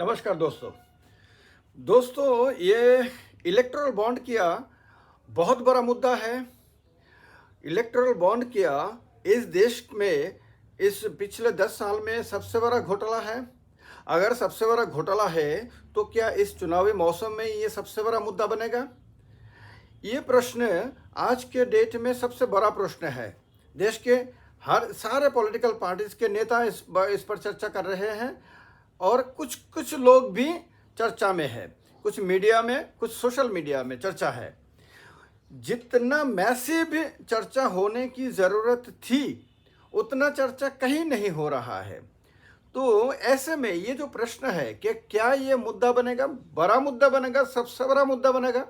नमस्कार दोस्तों। ये इलेक्टोरल बॉन्ड किया बहुत बड़ा मुद्दा है। इलेक्टोरल बॉन्ड किया इस देश में इस पिछले 10 साल में सबसे बड़ा घोटाला है। अगर सबसे बड़ा घोटाला है तो क्या इस चुनावी मौसम में ये सबसे बड़ा मुद्दा बनेगा? ये प्रश्न आज के डेट में सबसे बड़ा प्रश्न है। देश के हर सारे पॉलिटिकल पार्टीज के नेता इस पर चर्चा कर रहे हैं और कुछ कुछ लोग भी चर्चा में है। कुछ मीडिया में, कुछ सोशल मीडिया में चर्चा है। जितना मैसिव चर्चा होने की ज़रूरत थी उतना चर्चा कहीं नहीं हो रहा है। तो ऐसे में ये जो प्रश्न है कि क्या ये मुद्दा बनेगा, बड़ा मुद्दा बनेगा, सबसे बड़ा मुद्दा बनेगा,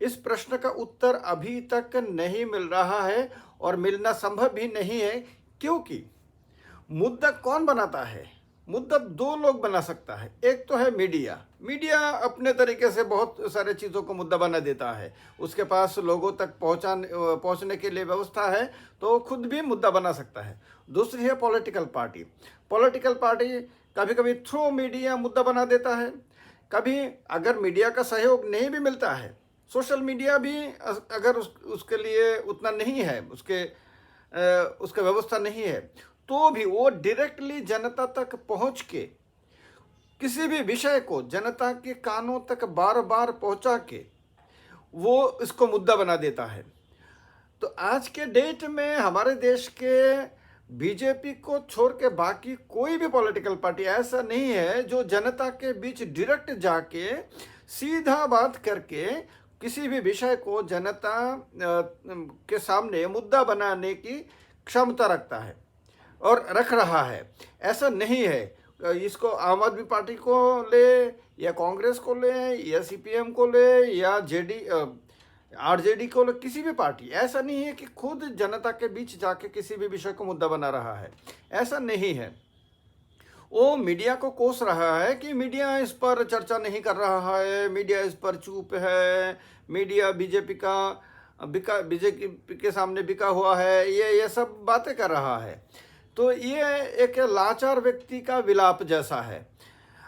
इस प्रश्न का उत्तर अभी तक नहीं मिल रहा है और मिलना संभव भी नहीं है। क्योंकि मुद्दा कौन बनाता है? मुद्दा दो लोग बना सकता है। एक तो है मीडिया। मीडिया अपने तरीके से बहुत सारे चीज़ों को मुद्दा बना देता है। उसके पास लोगों तक पहुंचने के लिए व्यवस्था है तो खुद भी मुद्दा बना सकता है। दूसरी है पॉलिटिकल पार्टी। पॉलिटिकल पार्टी कभी कभी थ्रू मीडिया मुद्दा बना देता है। कभी अगर मीडिया का सहयोग नहीं भी मिलता है, सोशल मीडिया भी अगर उसके लिए उतना नहीं है, उसका व्यवस्था नहीं है, तो भी वो डायरेक्टली जनता तक पहुंच के किसी भी विषय को जनता के कानों तक बार बार पहुंचा के वो इसको मुद्दा बना देता है। तो आज के डेट में हमारे देश के बीजेपी को छोड़ के बाकी कोई भी पॉलिटिकल पार्टी ऐसा नहीं है जो जनता के बीच डायरेक्ट जाके सीधा बात करके किसी भी विषय को जनता के सामने मुद्दा बनाने की क्षमता रखता है और रख रहा है। ऐसा नहीं है। इसको आम आदमी पार्टी को ले या कांग्रेस को ले या सीपीएम को ले या आरजेडी को ले, किसी भी पार्टी, ऐसा नहीं है कि खुद जनता के बीच जाके किसी भी विषय को मुद्दा बना रहा है। ऐसा नहीं है। वो मीडिया को कोस रहा है कि मीडिया इस पर चर्चा नहीं कर रहा है, मीडिया इस पर चुप है, मीडिया बीजेपी के सामने बिका हुआ है, ये सब बातें कर रहा है। तो ये एक लाचार व्यक्ति का विलाप जैसा है।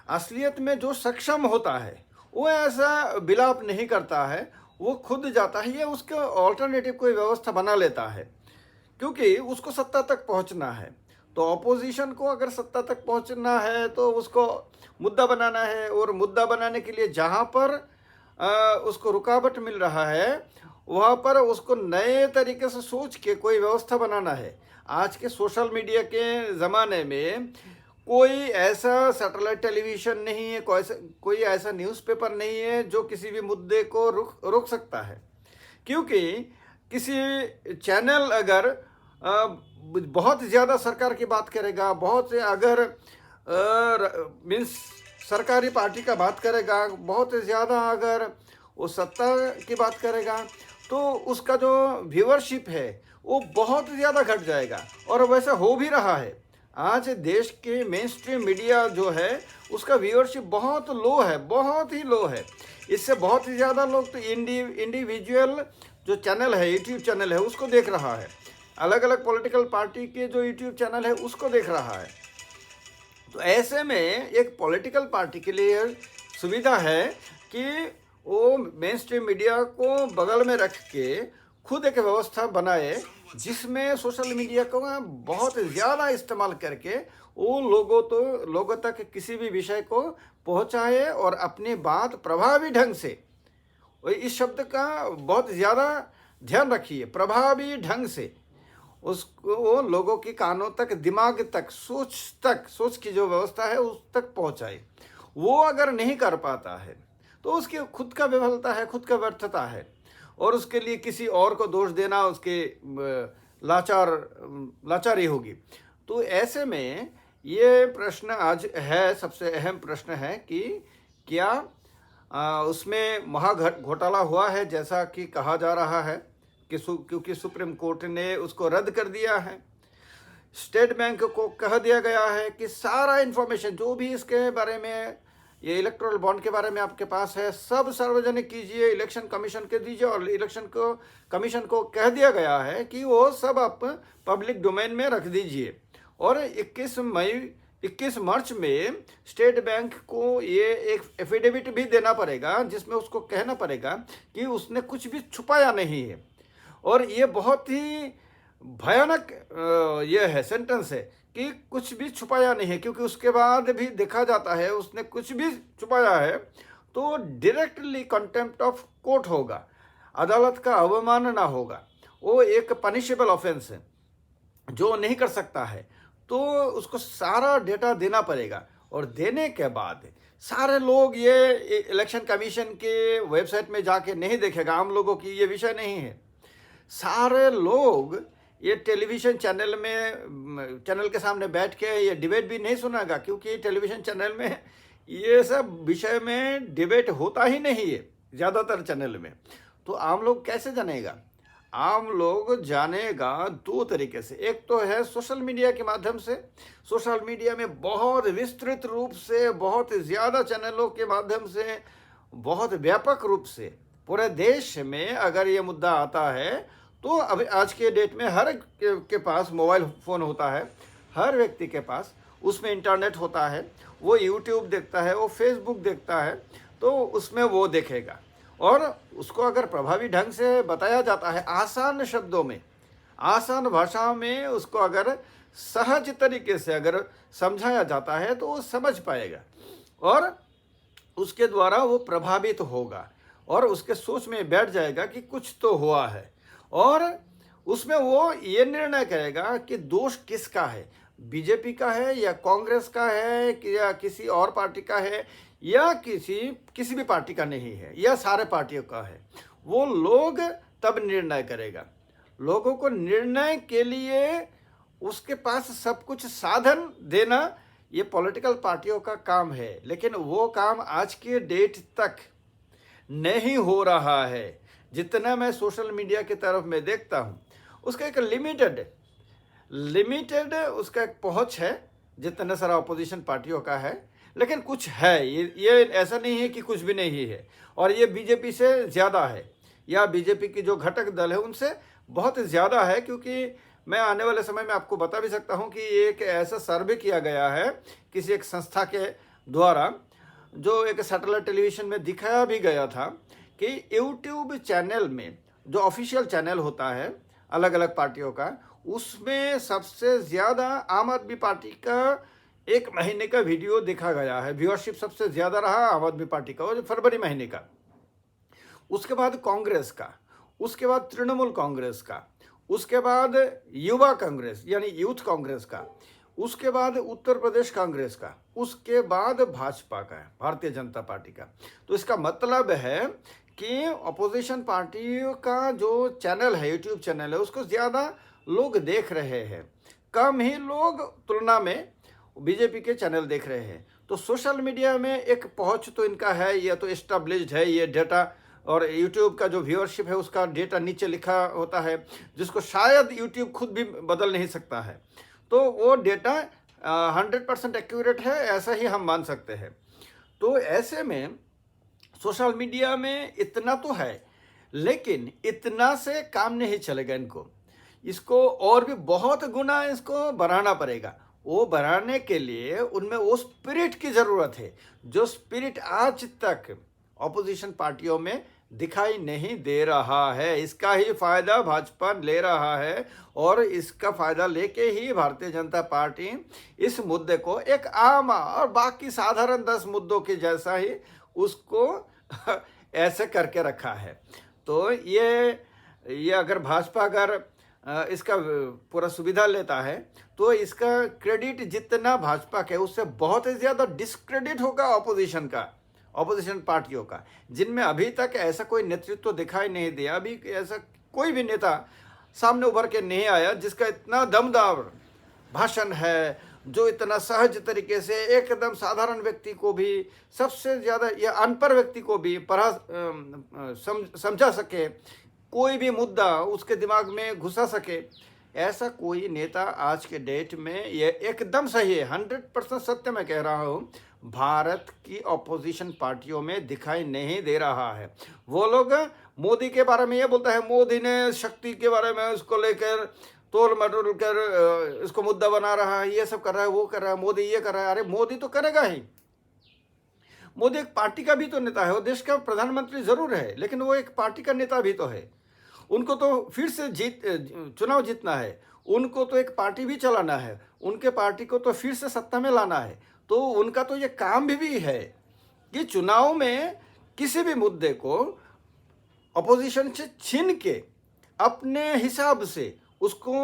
असलियत में जो सक्षम होता है वो ऐसा विलाप नहीं करता है, वो खुद जाता है, ये उसके ऑल्टरनेटिव कोई व्यवस्था बना लेता है क्योंकि उसको सत्ता तक पहुंचना है। तो ऑपोजिशन को अगर सत्ता तक पहुंचना है तो उसको मुद्दा बनाना है, और मुद्दा बनाने के लिए जहां पर उसको रुकावट मिल रहा है वहां पर उसको नए तरीके से सोच के कोई व्यवस्था बनाना है। आज के सोशल मीडिया के ज़माने में कोई ऐसा सैटेलाइट टेलीविज़न नहीं है, कोई ऐसा न्यूज़पेपर नहीं है जो किसी भी मुद्दे को रोक सकता है। क्योंकि किसी चैनल अगर बहुत ज़्यादा सरकार की बात करेगा, बहुत से अगर मीन्स सरकारी पार्टी का बात करेगा, बहुत ज़्यादा अगर वो सत्ता की बात करेगा, तो उसका जो व्यूअरशिप है वो बहुत ज़्यादा घट जाएगा। और वैसा हो भी रहा है। आज देश के मेन स्ट्रीम मीडिया जो है उसका व्यूअरशिप बहुत लो है, बहुत ही लो है। इससे बहुत ही ज़्यादा लोग तो इंडिविजुअल जो चैनल है, यूट्यूब चैनल है, उसको देख रहा है। अलग अलग पॉलिटिकल पार्टी के जो यूट्यूब चैनल है उसको देख रहा है। तो ऐसे में एक पॉलिटिकल पार्टी के लिए सुविधा है कि वो मेन स्ट्रीम मीडिया को बगल में रख के खुद एक व्यवस्था बनाए जिसमें सोशल मीडिया को बहुत ज़्यादा इस्तेमाल करके वो लोगों तक किसी भी विषय को पहुंचाए और अपनी बात प्रभावी ढंग से, इस शब्द का बहुत ज़्यादा ध्यान रखिए, प्रभावी ढंग से उसको वो लोगों के कानों तक, दिमाग तक, सोच की जो व्यवस्था है उस तक पहुंचाए। वो अगर नहीं कर पाता है तो उसकी खुद का विफलता है, खुद का व्यर्थता है, और उसके लिए किसी और को दोष देना उसके लाचारी होगी। तो ऐसे में ये प्रश्न आज है, सबसे अहम प्रश्न है कि क्या उसमें घोटाला हुआ है जैसा कि कहा जा रहा है कि क्योंकि सुप्रीम कोर्ट ने उसको रद्द कर दिया है। स्टेट बैंक को कह दिया गया है कि सारा इन्फॉर्मेशन जो भी इसके बारे में, ये इलेक्टोरल बॉन्ड के बारे में आपके पास है, सब सार्वजनिक कीजिए, इलेक्शन कमीशन के दीजिए। और इलेक्शन कमीशन को कह दिया गया है कि वो सब आप पब्लिक डोमेन में रख दीजिए। और 21 मई 21 मार्च में स्टेट बैंक को ये एक एफिडेविट भी देना पड़ेगा, जिसमें उसको कहना पड़ेगा कि उसने कुछ भी छुपाया नहीं है। और ये बहुत ही भयानक ये है, सेंटेंस है कि कुछ भी छुपाया नहीं है, क्योंकि उसके बाद भी देखा जाता है उसने कुछ भी छुपाया है तो डायरेक्टली कंटेम्प्ट ऑफ कोर्ट होगा, अदालत का अवमानना होगा। वो एक पनिशेबल ऑफेंस है जो नहीं कर सकता है, तो उसको सारा डेटा देना पड़ेगा। और देने के बाद सारे लोग ये इलेक्शन कमीशन के वेबसाइट में जाके नहीं देखेगा, आम लोगों की ये विषय नहीं है। सारे लोग ये टेलीविज़न चैनल में, चैनल के सामने बैठ के ये डिबेट भी नहीं सुनेगा, क्योंकि टेलीविज़न चैनल में ये सब विषय में डिबेट होता ही नहीं है ज़्यादातर चैनल में। तो आम लोग कैसे जानेगा? आम लोग जानेगा दो तरीके से। एक तो है सोशल मीडिया के माध्यम से। सोशल मीडिया में बहुत विस्तृत रूप से, बहुत ज़्यादा चैनलों के माध्यम से, बहुत व्यापक रूप से पूरे देश में अगर ये मुद्दा आता है तो अभी आज के डेट में हर के पास मोबाइल फ़ोन होता है, हर व्यक्ति के पास, उसमें इंटरनेट होता है, वो यूट्यूब देखता है, वो फेसबुक देखता है, तो उसमें वो देखेगा। और उसको अगर प्रभावी ढंग से बताया जाता है, आसान शब्दों में, आसान भाषा में उसको अगर सहज तरीके से अगर समझाया जाता है तो वो समझ पाएगा और उसके द्वारा वो प्रभावित होगा और उसके सोच में बैठ जाएगा कि कुछ तो हुआ है। और उसमें वो ये निर्णय करेगा कि दोष किसका है, बीजेपी का है या कांग्रेस का है या किसी और पार्टी का है या किसी भी पार्टी का नहीं है या सारे पार्टियों का है। वो लोग तब निर्णय करेगा। लोगों को निर्णय के लिए उसके पास सब कुछ साधन देना ये पॉलिटिकल पार्टियों का काम है, लेकिन वो काम आज के डेट तक नहीं हो रहा है। जितना मैं सोशल मीडिया की तरफ में देखता हूँ, उसका एक लिमिटेड उसका एक पहुँच है, जितना सारा अपोजिशन पार्टियों का है, लेकिन कुछ है। ये ऐसा नहीं है कि कुछ भी नहीं है। और ये बीजेपी से ज़्यादा है या बीजेपी की जो घटक दल है उनसे बहुत ज़्यादा है, क्योंकि मैं आने वाले समय में आपको बता भी सकता हूँ कि एक ऐसा सर्वे किया गया है किसी एक संस्था के द्वारा, जो एक सैटेलाइट टेलीविज़न में दिखाया भी गया था कि यूट्यूब चैनल में जो ऑफिशियल चैनल होता है अलग अलग पार्टियों का, उसमें सबसे ज़्यादा आम आदमी पार्टी का 1 महीने का वीडियो देखा गया है। व्यूअरशिप सबसे ज़्यादा रहा आम आदमी पार्टी का, वो फरवरी महीने का। उसके बाद कांग्रेस का, उसके बाद तृणमूल कांग्रेस का, उसके बाद युवा कांग्रेस यानी यूथ कांग्रेस का, उसके बाद उत्तर प्रदेश कांग्रेस का, उसके बाद भाजपा का, भारतीय जनता पार्टी का। तो इसका मतलब है कि अपोजिशन पार्टियों का जो चैनल है, यूट्यूब चैनल है, उसको ज़्यादा लोग देख रहे हैं, कम ही लोग तुलना में बीजेपी के चैनल देख रहे हैं। तो सोशल मीडिया में एक पहुंच तो इनका है, ये तो एस्टेब्लिश्ड है ये डेटा। और यूट्यूब का जो व्यूअरशिप है उसका डेटा नीचे लिखा होता है, जिसको शायद यूट्यूब खुद भी बदल नहीं सकता है। तो वो डेटा 100% एक्यूरेट है, ऐसा ही हम मान सकते हैं। तो ऐसे में सोशल मीडिया में इतना तो है, लेकिन इतना से काम नहीं चलेगा। इसको और भी बहुत गुना इसको बढ़ाना पड़ेगा। वो बढ़ाने के लिए उनमें वो स्पिरिट की ज़रूरत है, जो स्पिरिट आज तक ऑपोजिशन पार्टियों में दिखाई नहीं दे रहा है। इसका ही फायदा भाजपा ले रहा है और इसका फायदा लेके ही भारतीय जनता पार्टी इस मुद्दे को एक आम और बाकी साधारण 10 मुद्दों के जैसा ही उसको ऐसे करके रखा है। तो ये अगर भाजपा अगर इसका पूरा सुविधा लेता है तो इसका क्रेडिट जितना भाजपा के उससे बहुत ही ज़्यादा डिस्क्रेडिट होगा ऑपोजिशन पार्टियों का, जिनमें अभी तक ऐसा कोई नेतृत्व दिखाई नहीं दिया। अभी ऐसा कोई भी नेता सामने उभर के नहीं आया जिसका इतना दमदार भाषण है, जो इतना सहज तरीके से एकदम साधारण व्यक्ति को भी, सबसे ज़्यादा या अनपढ़ व्यक्ति को भी समझा सके, कोई भी मुद्दा उसके दिमाग में घुसा सके। ऐसा कोई नेता आज के डेट में, ये एकदम सही है, 100% सत्य मैं कह रहा हूँ, भारत की ऑपोजिशन पार्टियों में दिखाई नहीं दे रहा है। वो लोग मोदी के बारे में ये बोलता है, मोदी ने शक्ति के बारे में उसको लेकर तोल मटोल कर इसको मुद्दा बना रहा है, ये सब कर रहा है, वो कर रहा है, मोदी ये कर रहा है। अरे मोदी तो करेगा ही, मोदी एक पार्टी का भी तो नेता है, वो देश का प्रधानमंत्री जरूर है, लेकिन वो एक पार्टी का नेता भी तो है। उनको तो फिर से चुनाव जीतना है, उनको तो एक पार्टी भी चलाना है, उनके पार्टी को तो फिर से सत्ता में लाना है। तो उनका तो ये काम भी है कि चुनाव में किसी भी मुद्दे को अपोजिशन से छीन के अपने हिसाब से उसको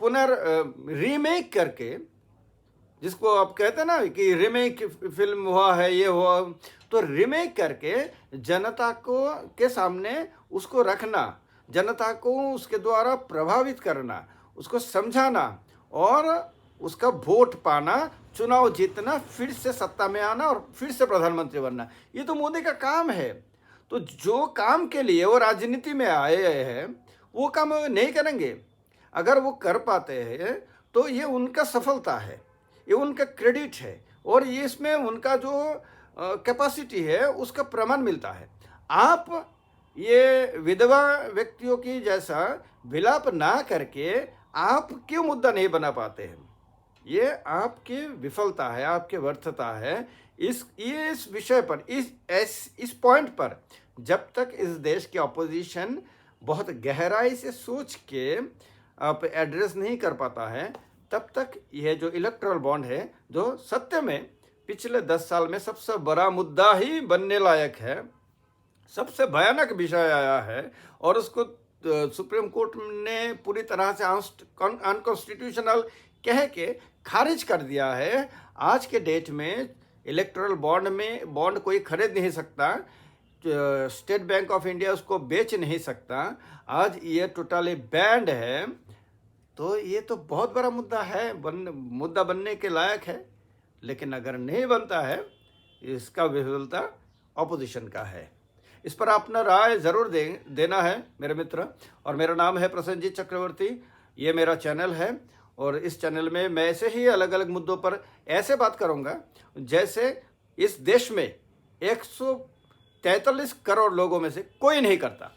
रीमेक करके, जिसको आप कहते हैं ना कि रीमेक फिल्म हुआ है, ये हुआ, तो रीमेक करके जनता को के सामने उसको रखना, जनता को उसके द्वारा प्रभावित करना, उसको समझाना और उसका वोट पाना, चुनाव जीतना, फिर से सत्ता में आना और फिर से प्रधानमंत्री बनना, ये तो मोदी का काम है। तो जो काम के लिए वो राजनीति में आए हैं वो काम नहीं करेंगे। अगर वो कर पाते हैं तो ये उनका सफलता है, ये उनका क्रेडिट है, और ये इसमें उनका जो कैपेसिटी है उसका प्रमाण मिलता है। आप ये विधवा व्यक्तियों की जैसा विलाप ना करके आप क्यों मुद्दा नहीं बना पाते हैं? ये आपकी विफलता है, आपकी व्यर्थता है। इस विषय पर, इस पॉइंट पर जब तक इस देश की अपोजिशन बहुत गहराई से सोच के आप एड्रेस नहीं कर पाता है, तब तक यह जो इलेक्टोरल बॉन्ड है, जो सत्य में पिछले 10 साल में सबसे बड़ा मुद्दा ही बनने लायक है, सबसे भयानक विषय आया है, और उसको सुप्रीम कोर्ट ने पूरी तरह से अनकॉन्स्टिट्यूशनल कह के खारिज कर दिया है। आज के डेट में इलेक्टोरल बॉन्ड कोई खरीद नहीं सकता, स्टेट बैंक ऑफ इंडिया उसको बेच नहीं सकता, आज ये टोटली बैंड है। तो ये तो बहुत बड़ा मुद्दा है, मुद्दा बनने के लायक है, लेकिन अगर नहीं बनता है, इसका विफलता ऑपोजिशन का है। इस पर अपना राय ज़रूर देना है मेरे मित्र। और मेरा नाम है प्रसन्नजीत चक्रवर्ती, ये मेरा चैनल है, और इस चैनल में मैं ऐसे ही अलग अलग मुद्दों पर ऐसे बात करूँगा जैसे इस देश में 143 करोड़ लोगों में से कोई नहीं करता।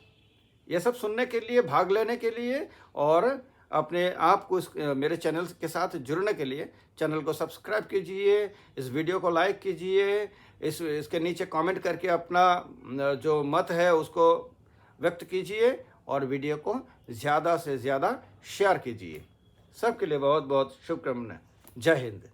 ये सब सुनने के लिए, भाग लेने के लिए और अपने आप को मेरे चैनल के साथ जुड़ने के लिए चैनल को सब्सक्राइब कीजिए, इस वीडियो को लाइक कीजिए, इसके नीचे कमेंट करके अपना जो मत है उसको व्यक्त कीजिए, और वीडियो को ज़्यादा से ज़्यादा शेयर कीजिए। सबके लिए बहुत बहुत शुभकामनाएं। जय हिंद।